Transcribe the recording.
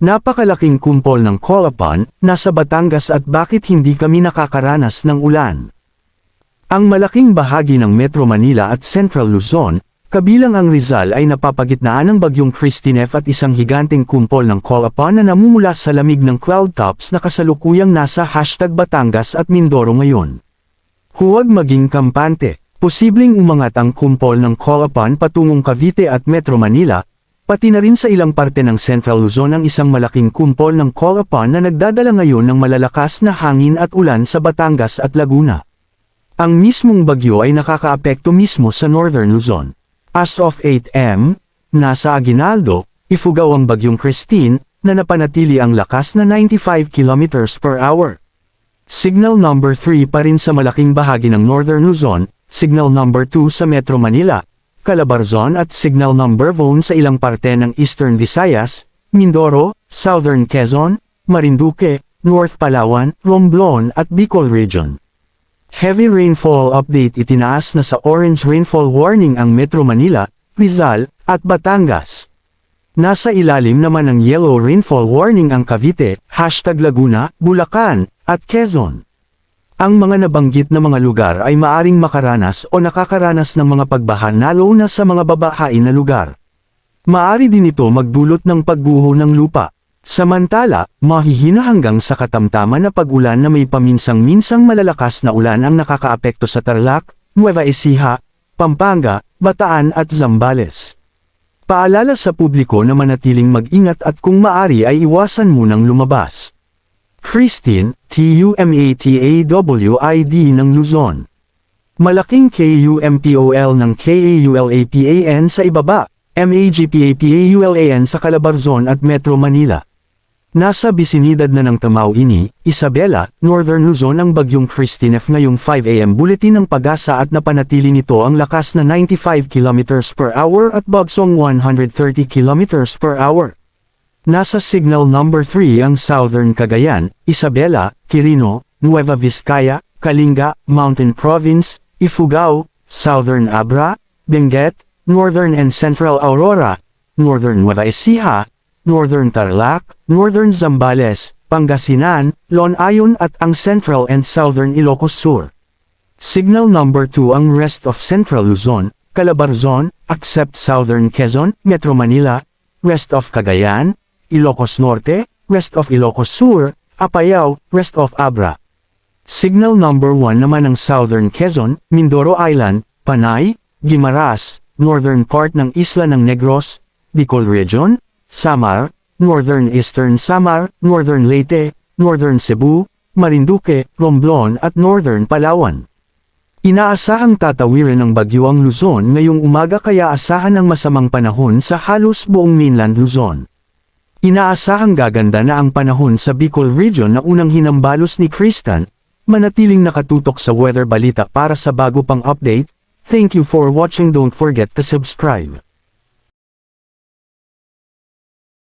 Napakalaking kumpol ng Colapan, nasa Batangas at bakit hindi kami nakakaranas ng ulan? Ang malaking bahagi ng Metro Manila at Central Luzon, kabilang ang Rizal ay napapagitnaan ng bagyong Christine at isang higanteng kumpol ng Colapan na namumula sa lamig ng cloud tops na kasalukuyang nasa #Batangas at Mindoro ngayon. Huwag maging kampante, posibleng umangat ang kumpol ng Colapan patungong Cavite at Metro Manila, pati na rin sa ilang parte ng Central Luzon ang isang malaking kumpol ng Colapan na nagdadala ngayon ng malalakas na hangin at ulan sa Batangas at Laguna. Ang mismong bagyo ay nakakaapekto mismo sa Northern Luzon. As of 8 am, nasa Aguinaldo, Ifugao ang bagyong Christine, na napanatili ang lakas na 95 km per hour. Signal number 3 pa rin sa malaking bahagi ng Northern Luzon, signal number 2 sa Metro Manila, Calabarzon at signal number 1 sa ilang parte ng Eastern Visayas, Mindoro, Southern Quezon, Marinduque, North Palawan, Romblon at Bicol Region. Heavy rainfall update: itinaas na sa orange rainfall warning ang Metro Manila, Rizal, at Batangas. Nasa ilalim naman ng yellow rainfall warning ang Cavite, #Laguna, Bulacan, at Quezon. Ang mga nabanggit na mga lugar ay maaring makaranas o nakakaranas ng mga pagbaha lalo na sa mga babahain na lugar. Maari din ito magdulot ng pagguho ng lupa. Samantala, mahihina hanggang sa katamtaman na pag-ulan na may paminsang-minsang malalakas na ulan ang nakakaapekto sa Tarlac, Nueva Ecija, Pampanga, Bataan at Zambales. Paalala sa publiko na manatiling mag-ingat at kung maari ay iwasan munang lumabas. Christine, TUMATAWID ng Luzon. Malaking KUMPOL ng KAULAPAN sa ibaba, MAGPAPAULAN sa Calabarzon at Metro Manila. Nasa bisinidad na ng Tamauini, Isabela, Northern Luzon ang bagyong Christine ngayong 5 am. Buletin ng Pag-asa at napanatili nito ang lakas na 95 km per hour at bagsong 130 km per hour. Nasa signal number 3 ang Southern Cagayan, Isabela, Quirino, Nueva Vizcaya, Kalinga, Mountain Province, Ifugao, Southern Abra, Benguet, Northern and Central Aurora, Northern Nueva Ecija, Northern Tarlac, Northern Zambales, Pangasinan, Lonayon at ang Central and Southern Ilocos Sur. Signal number 2 ang rest of Central Luzon, Calabarzon, except Southern Quezon, Metro Manila, rest of Cagayan, Ilocos Norte, rest of Ilocos Sur, Apayao, rest of Abra. Signal number 1 naman ang Southern Quezon, Mindoro Island, Panay, Guimaras, northern part ng Isla ng Negros, Bicol Region, Samar, Northern Eastern Samar, Northern Leyte, Northern Cebu, Marinduque, Romblon at Northern Palawan. Inaasahang tatawirin ng bagyo ang Luzon ngayong umaga kaya asahan ang masamang panahon sa halos buong mainland Luzon. Inaasahang gaganda na ang panahon sa Bicol Region na unang hinambalos ni Christian. Manatiling nakatutok sa weather balita para sa bago pang update. Thank you for watching. Don't forget to subscribe.